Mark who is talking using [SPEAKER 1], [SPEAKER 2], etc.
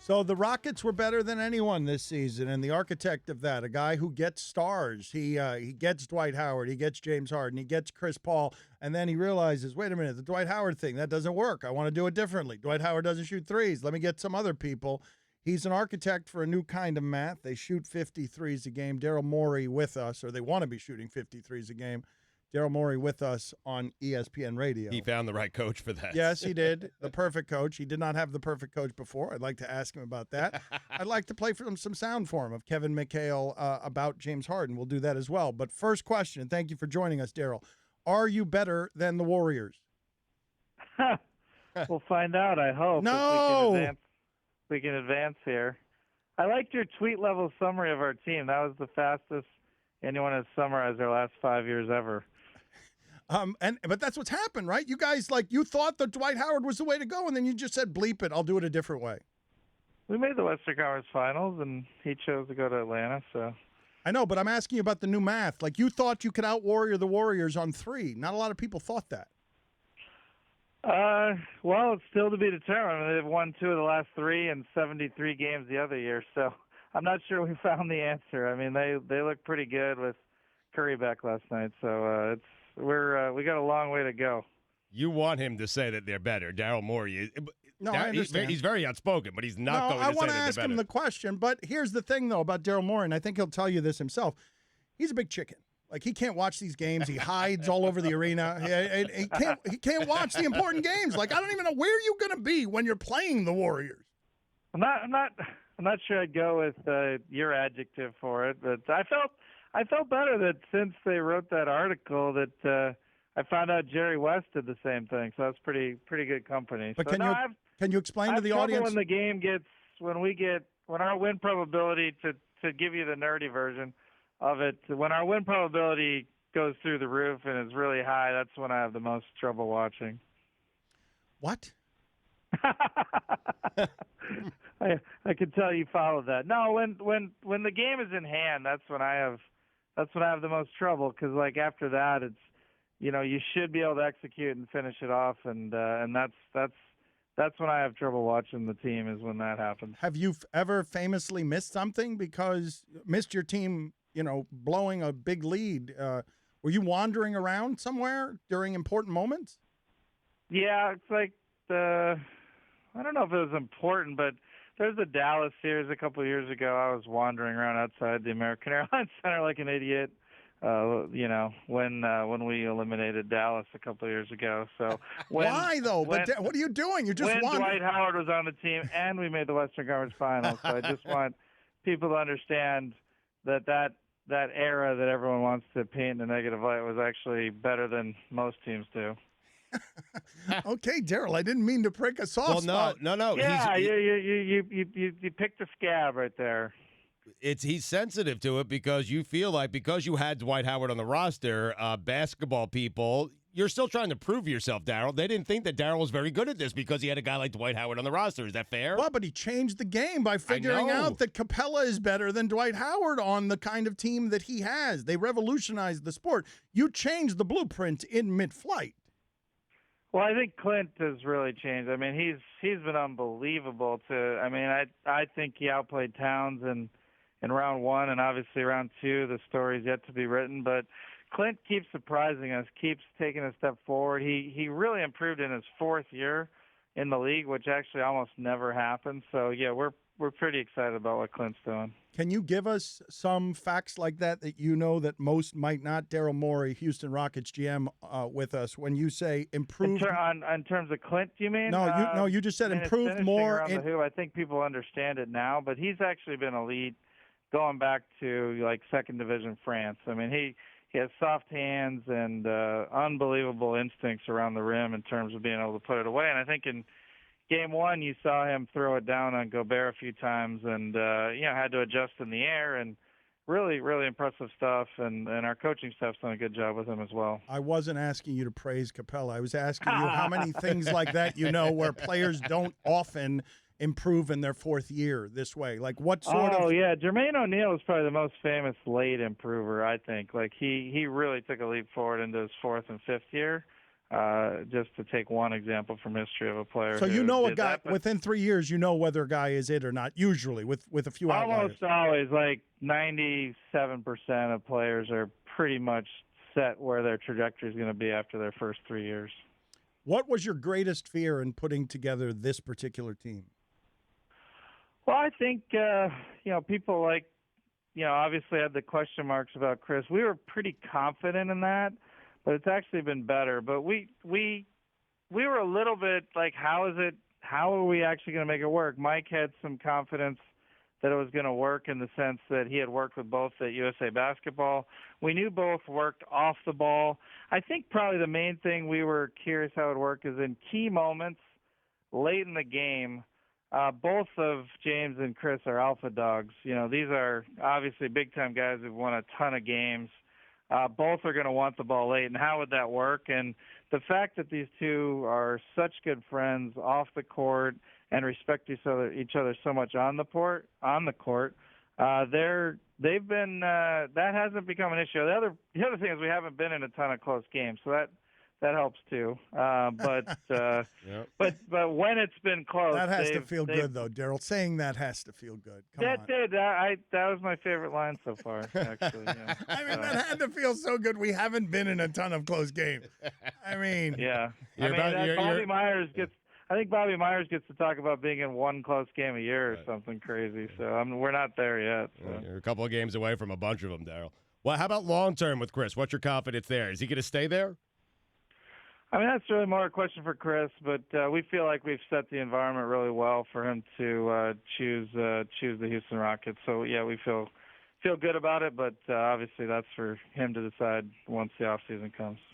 [SPEAKER 1] So the Rockets were better than anyone this season, and the architect of that, a guy who gets stars. He gets Dwight Howard, he gets James Harden, he gets Chris Paul, and then he realizes, wait a minute, the Dwight Howard thing, that doesn't work. I want to do it differently. Dwight Howard doesn't shoot threes. Let me get some other people. He's an architect for a new kind of math. They shoot 53s a game. Daryl Morey with us, or they want to be shooting 53s a game. Daryl Morey with us on ESPN Radio.
[SPEAKER 2] He found the right coach for that.
[SPEAKER 1] Yes, he did. The perfect coach. He did not have the perfect coach before. I'd like to ask him about that. I'd like to play for him some sound for him of Kevin McHale about James Harden. We'll do that as well. But first question, thank you for joining us, Daryl. Are you better than the Warriors?
[SPEAKER 3] We'll find out, I hope.
[SPEAKER 1] No!
[SPEAKER 3] If we can advance here. I liked your tweet-level summary of our team. That was the fastest anyone has summarized our last 5 years ever.
[SPEAKER 1] But that's what's happened, right? You guys, you thought that Dwight Howard was the way to go, and then you just said, bleep it, I'll do it a different way.
[SPEAKER 3] We made the Western Conference Finals, and he chose to go to Atlanta, so.
[SPEAKER 1] I know, but I'm asking you about the new math. You thought you could out-Warrior the Warriors on three. Not a lot of people thought that.
[SPEAKER 3] Well, it's still to be determined. They've won 2 of the last 3 and 73 games the other year, so I'm not sure we found the answer. I mean, they look pretty good with Curry back last night, so we got a long way to go.
[SPEAKER 2] You want him to say that they're better, Daryl Morey.
[SPEAKER 1] No, I understand.
[SPEAKER 2] He's very outspoken, but he's not going to say that they're better.
[SPEAKER 1] I want to ask him the question, but here's the thing, though, about Daryl Morey, and I think he'll tell you this himself. He's a big chicken. He can't watch these games. He hides all over the arena. He can't watch the important games. I don't even know where you're going to be when you're playing the Warriors.
[SPEAKER 3] I'm not sure I'd go with your adjective for it, but I felt better that since they wrote that article that I found out Jerry West did the same thing. So that's pretty good company.
[SPEAKER 1] But
[SPEAKER 3] so
[SPEAKER 1] can you explain to the audience
[SPEAKER 3] when the game gets when our win probability to give you the nerdy version of it, when our win probability goes through the roof and is really high, that's when I have the most trouble watching.
[SPEAKER 1] What?
[SPEAKER 3] I could tell you followed that. No, when the game is in hand, that's when I have the most trouble because after that, it's you should be able to execute and finish it off, and that's when I have trouble watching the team is when that happens.
[SPEAKER 1] Have you ever famously missed something because missed your team? Blowing a big lead. Were you wandering around somewhere during important moments?
[SPEAKER 3] Yeah, it's I don't know if it was important, but there's a Dallas series a couple of years ago. I was wandering around outside the American Airlines Center like an idiot, when we eliminated Dallas a couple of years ago. So
[SPEAKER 1] why though? What are you doing? You're just wandering.
[SPEAKER 3] Dwight Howard was on the team, and we made the Western Conference Finals. So I just want people to understand that era that everyone wants to paint in a negative light was actually better than most teams do.
[SPEAKER 1] Okay, Daryl, I didn't mean to prick a soft spot.
[SPEAKER 2] No.
[SPEAKER 3] Yeah, you picked a scab right there.
[SPEAKER 2] He's sensitive to it because you feel like because you had Dwight Howard on the roster, basketball people, you're still trying to prove yourself, Daryl. They didn't think that Daryl was very good at this because he had a guy like Dwight Howard on the roster. Is that fair?
[SPEAKER 1] Well, but he changed the game by figuring out that Capela is better than Dwight Howard on the kind of team that he has. They revolutionized the sport. You changed the blueprint in mid-flight.
[SPEAKER 3] Well, I think Clint has really changed. I mean, he's been unbelievable. I think he outplayed Towns in round 1, and obviously round 2, the story's yet to be written, but Clint keeps surprising us, keeps taking a step forward. He really improved in his 4th year in the league, which actually almost never happened. So, yeah, we're pretty excited about what Clint's doing.
[SPEAKER 1] Can you give us some facts like that that most might not? Daryl Morey, Houston Rockets GM, with us. When you say improved
[SPEAKER 3] in terms of Clint, do you mean?
[SPEAKER 1] No, you just said improved more.
[SPEAKER 3] I think people understand it now, but he's actually been elite going back to second division France. I mean, he has soft hands and unbelievable instincts around the rim in terms of being able to put it away. And I think in Game 1, you saw him throw it down on Gobert a few times and, had to adjust in the air and really, really impressive stuff. And our coaching staff's done a good job with him as well.
[SPEAKER 1] I wasn't asking you to praise Capela. I was asking you how many things like that where players don't often improve in their 4th year this way. What sort of...
[SPEAKER 3] Oh, yeah. Jermaine O'Neal is probably the most famous late improver, I think. He really took a leap forward into his 4th and 5th year. just to take one example from history of a player.
[SPEAKER 1] So
[SPEAKER 3] who
[SPEAKER 1] you know a
[SPEAKER 3] did
[SPEAKER 1] guy
[SPEAKER 3] that, but
[SPEAKER 1] within 3 years, you know whether a guy is it or not. Usually, with a few outliers.
[SPEAKER 3] almost always, like 97% of players are pretty much set where their trajectory is going to be after their first 3 years.
[SPEAKER 1] What was your greatest fear in putting together this particular team?
[SPEAKER 3] Well, I think people like obviously had the question marks about Chris. We were pretty confident in that, but it's actually been better. But we were a little bit like, how are we actually going to make it work? Mike had some confidence that it was going to work in the sense that he had worked with both at USA Basketball. We knew both worked off the ball. I think probably the main thing we were curious how it would work is in key moments late in the game. Both of James and Chris are alpha dogs. These are obviously big-time guys who've won a ton of games. Both are going to want the ball late, and how would that work? And the fact that these two are such good friends off the court and respect each other so much on the court, they've been that hasn't become an issue. The other thing is we haven't been in a ton of close games, so that helps too. But when it's been close,
[SPEAKER 1] that has to feel good, though, Daryl. Saying that has to feel good. Come on.
[SPEAKER 3] That was my favorite line so far, actually. Yeah.
[SPEAKER 1] I mean, that had to feel so good. We haven't been in a ton of close games. I mean,
[SPEAKER 3] yeah. I think Bobby Myers gets to talk about being in one close game a year or something crazy. So we're not there yet. So.
[SPEAKER 2] You're a couple of games away from a bunch of them, Daryl. Well, how about long term with Chris? What's your confidence there? Is he going to stay there?
[SPEAKER 3] I mean, that's really more a question for Chris, but we feel like we've set the environment really well for him to choose the Houston Rockets. So yeah, we feel good about it, but obviously that's for him to decide once the off season comes.